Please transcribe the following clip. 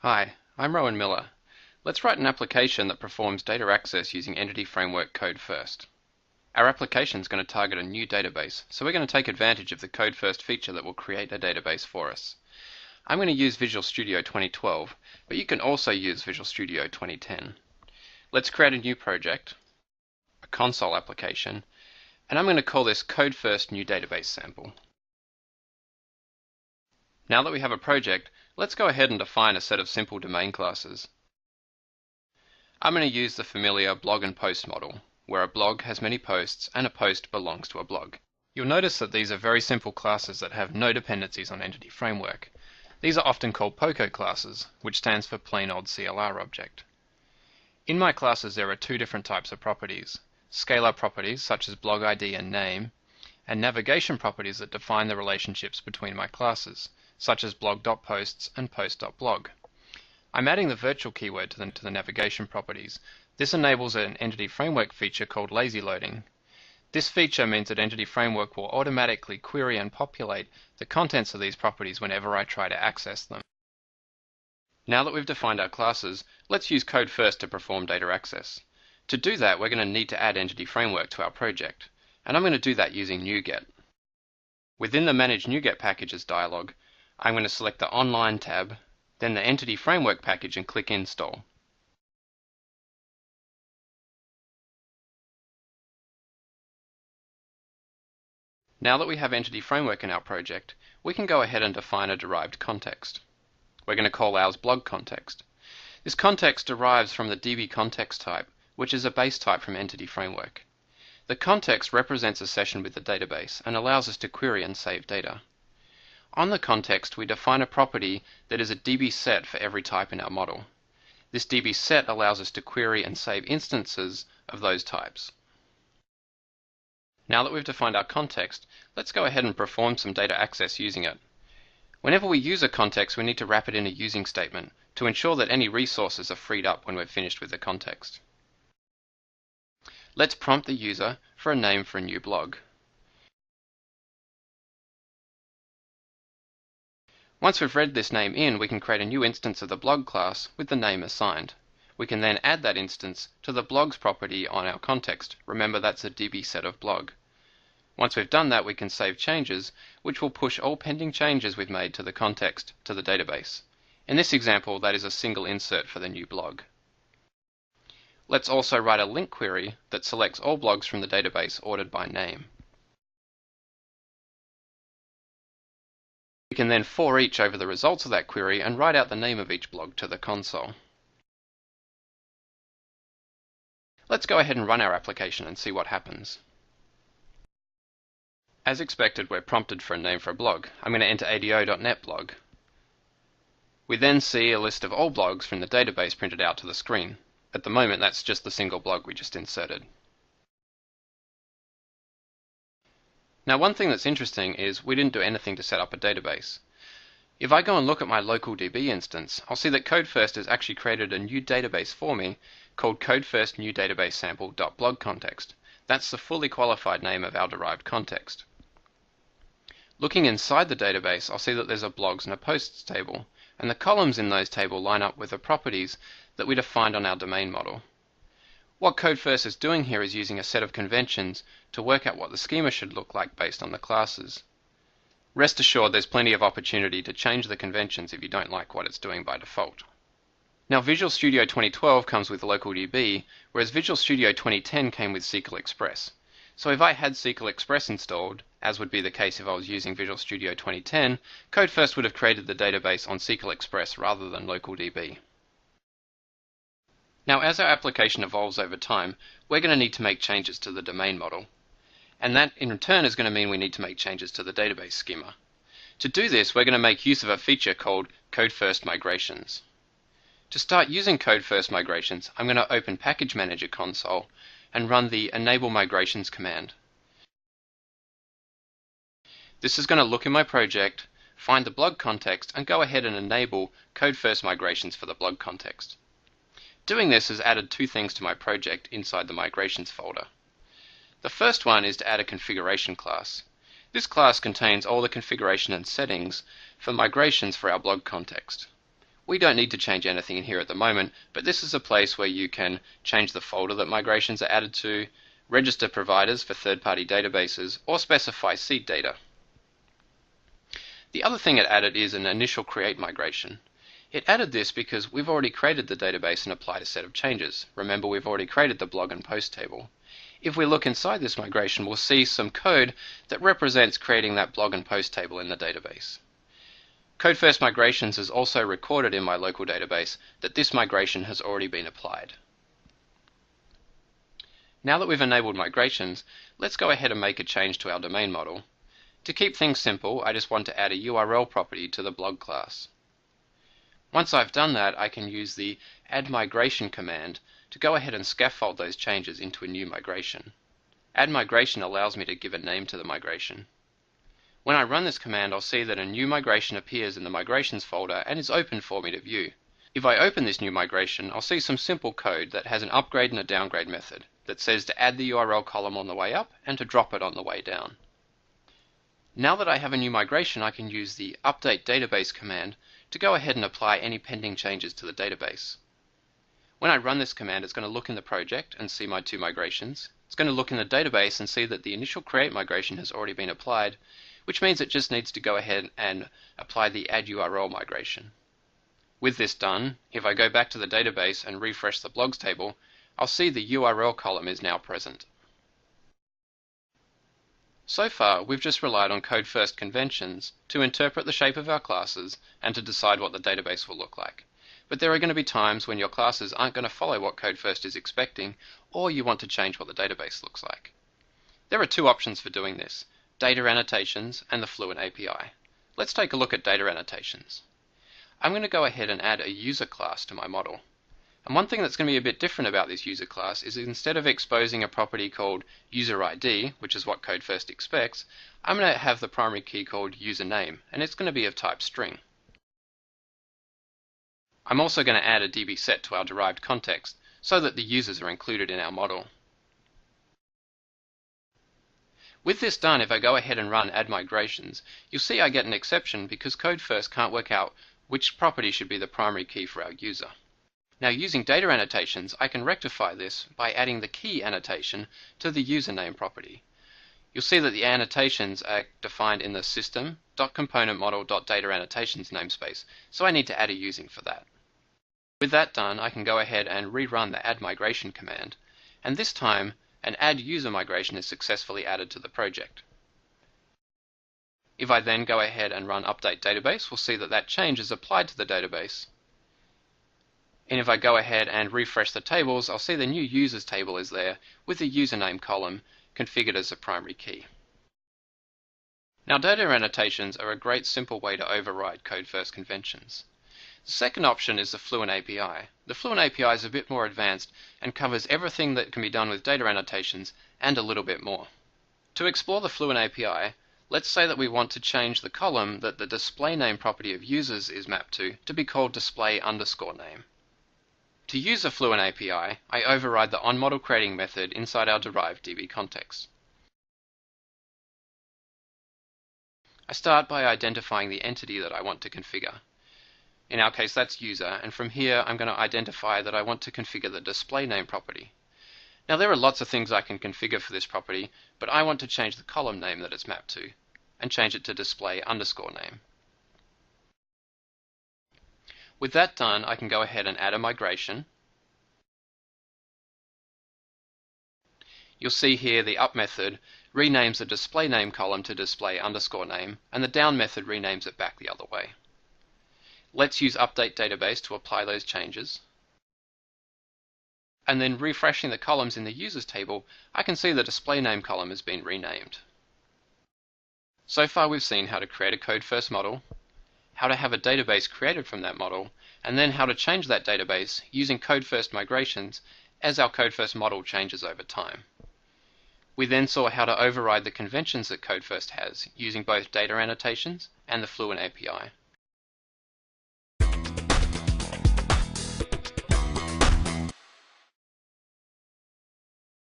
Hi, I'm Rowan Miller. Let's write an application that performs data access using Entity Framework code first. Our application is going to target a new database, so we're going to take advantage of the code first feature that will create a database for us. I'm going to use Visual Studio 2012, but you can also use Visual Studio 2010. Let's create a new project, a console application, and I'm going to call this Code First New Database Sample. Now that we have a project, let's go ahead and define a set of simple domain classes. I'm going to use the familiar blog and post model, where a blog has many posts and a post belongs to a blog. You'll notice that these are very simple classes that have no dependencies on Entity Framework. These are often called POCO classes, which stands for Plain Old CLR Object. In my classes there are two different types of properties: scalar properties such as blog ID and name, and navigation properties that define the relationships between my classes, such as blog.posts and post.blog. I'm adding the virtual keyword to the navigation properties. This enables an Entity Framework feature called lazy loading. This feature means that Entity Framework will automatically query and populate the contents of these properties whenever I try to access them. Now that we've defined our classes, let's use code first to perform data access. To do that, we're going to need to add Entity Framework to our project, and I'm going to do that using NuGet. Within the Manage NuGet Packages dialog, I'm going to select the Online tab, then the Entity Framework package and click Install. Now that we have Entity Framework in our project, we can go ahead and define a derived context. We're going to call ours blog context. This context derives from the DB context type, which is a base type from Entity Framework. The context represents a session with the database and allows us to query and save data. On the context, we define a property that is a DB set for every type in our model. This DB set allows us to query and save instances of those types. Now that we've defined our context, let's go ahead and perform some data access using it. Whenever we use a context, we need to wrap it in a using statement to ensure that any resources are freed up when we're finished with the context. Let's prompt the user for a name for a new blog. Once we've read this name in, we can create a new instance of the blog class with the name assigned. We can then add that instance to the blogs property on our context. Remember, that's a DB set of blog. Once we've done that, we can save changes, which will push all pending changes we've made to the context to the database. In this example, that is a single insert for the new blog. Let's also write a link query that selects all blogs from the database ordered by name. We can then for each over the results of that query and write out the name of each blog to the console. Let's go ahead and run our application and see what happens. As expected, we're prompted for a name for a blog. I'm going to enter ADO.NET blog. We then see a list of all blogs from the database printed out to the screen. At the moment, that's just the single blog we just inserted. Now, one thing that's interesting is we didn't do anything to set up a database. If I go and look at my local DB instance, I'll see that CodeFirst has actually created a new database for me called CodeFirst New Database Sample.blog context. That's the fully qualified name of our derived context. Looking inside the database, I'll see that there's a blogs and a posts table, and the columns in those tables line up with the properties that we defined on our domain model. What CodeFirst is doing here is using a set of conventions to work out what the schema should look like based on the classes. Rest assured, there's plenty of opportunity to change the conventions if you don't like what it's doing by default. Now, Visual Studio 2012 comes with LocalDB, whereas Visual Studio 2010 came with SQL Express. So if I had SQL Express installed, as would be the case if I was using Visual Studio 2010, CodeFirst would have created the database on SQL Express rather than LocalDB. Now, as our application evolves over time, we're going to need to make changes to the domain model. And that in turn is going to mean we need to make changes to the database schema. To do this, we're going to make use of a feature called CodeFirst Migrations. To start using CodeFirst Migrations, I'm going to open Package Manager console and run the Enable Migrations command. This is going to look in my project, find the blog context, and go ahead and enable CodeFirst Migrations for the blog context. Doing this has added two things to my project inside the Migrations folder. The first one is to add a configuration class. This class contains all the configuration and settings for migrations for our blog context. We don't need to change anything in here at the moment, but this is a place where you can change the folder that migrations are added to, register providers for third-party databases, or specify seed data. The other thing it added is an initial create migration. It added this because we've already created the database and applied a set of changes. Remember, we've already created the blog and post table. If we look inside this migration, we'll see some code that represents creating that blog and post table in the database. CodeFirst Migrations has also recorded in my local database that this migration has already been applied. Now that we've enabled migrations, let's go ahead and make a change to our domain model. To keep things simple, I just want to add a URL property to the blog class. Once I've done that, I can use the add migration command to go ahead and scaffold those changes into a new migration. Add migration allows me to give a name to the migration. When I run this command, I'll see that a new migration appears in the migrations folder and is open for me to view. If I open this new migration, I'll see some simple code that has an upgrade and a downgrade method that says to add the URL column on the way up and to drop it on the way down. Now that I have a new migration, I can use the update database command to go ahead and apply any pending changes to the database. When I run this command, it's going to look in the project and see my two migrations. It's going to look in the database and see that the initial create migration has already been applied, which means it just needs to go ahead and apply the add URL migration. With this done, if I go back to the database and refresh the blogs table, I'll see the URL column is now present. So far, we've just relied on CodeFirst conventions to interpret the shape of our classes and to decide what the database will look like. But there are going to be times when your classes aren't going to follow what CodeFirst is expecting, or you want to change what the database looks like. There are two options for doing this: data annotations and the Fluent API. Let's take a look at data annotations. I'm going to go ahead and add a user class to my model. And one thing that's going to be a bit different about this user class is instead of exposing a property called user ID, which is what CodeFirst expects, I'm going to have the primary key called username, and it's going to be of type string. I'm also going to add a DB set to our derived context so that the users are included in our model. With this done, if I go ahead and run add migrations, you'll see I get an exception because CodeFirst can't work out which property should be the primary key for our user. Now, using data annotations, I can rectify this by adding the key annotation to the username property. You'll see that the annotations are defined in the system.componentModel.dataAnnotations namespace, so I need to add a using for that. With that done, I can go ahead and rerun the add migration command, and this time an add user migration is successfully added to the project. If I then go ahead and run update database, we'll see that that change is applied to the database. And if I go ahead and refresh the tables, I'll see the new users table is there with the username column configured as a primary key. Now, data annotations are a great simple way to override CodeFirst conventions. The second option is the Fluent API. The Fluent API is a bit more advanced and covers everything that can be done with data annotations and a little bit more. To explore the Fluent API, let's say that we want to change the column that the display name property of users is mapped to be called display_name. To use the Fluent API, I override the onModelCreating method inside our derived DB context. I start by identifying the entity that I want to configure. In our case, that's user, and from here I'm going to identify that I want to configure the display name property. Now, there are lots of things I can configure for this property, but I want to change the column name that it's mapped to, and change it to display_name. With that done, I can go ahead and add a migration. You'll see here the up method renames the display name column to display_name, and the down method renames it back the other way. Let's use update database to apply those changes. And then refreshing the columns in the users table, I can see the display name column has been renamed. So far, we've seen how to create a CodeFirst model, how to have a database created from that model, and then how to change that database using CodeFirst migrations as our CodeFirst model changes over time. We then saw how to override the conventions that CodeFirst has using both data annotations and the Fluent API.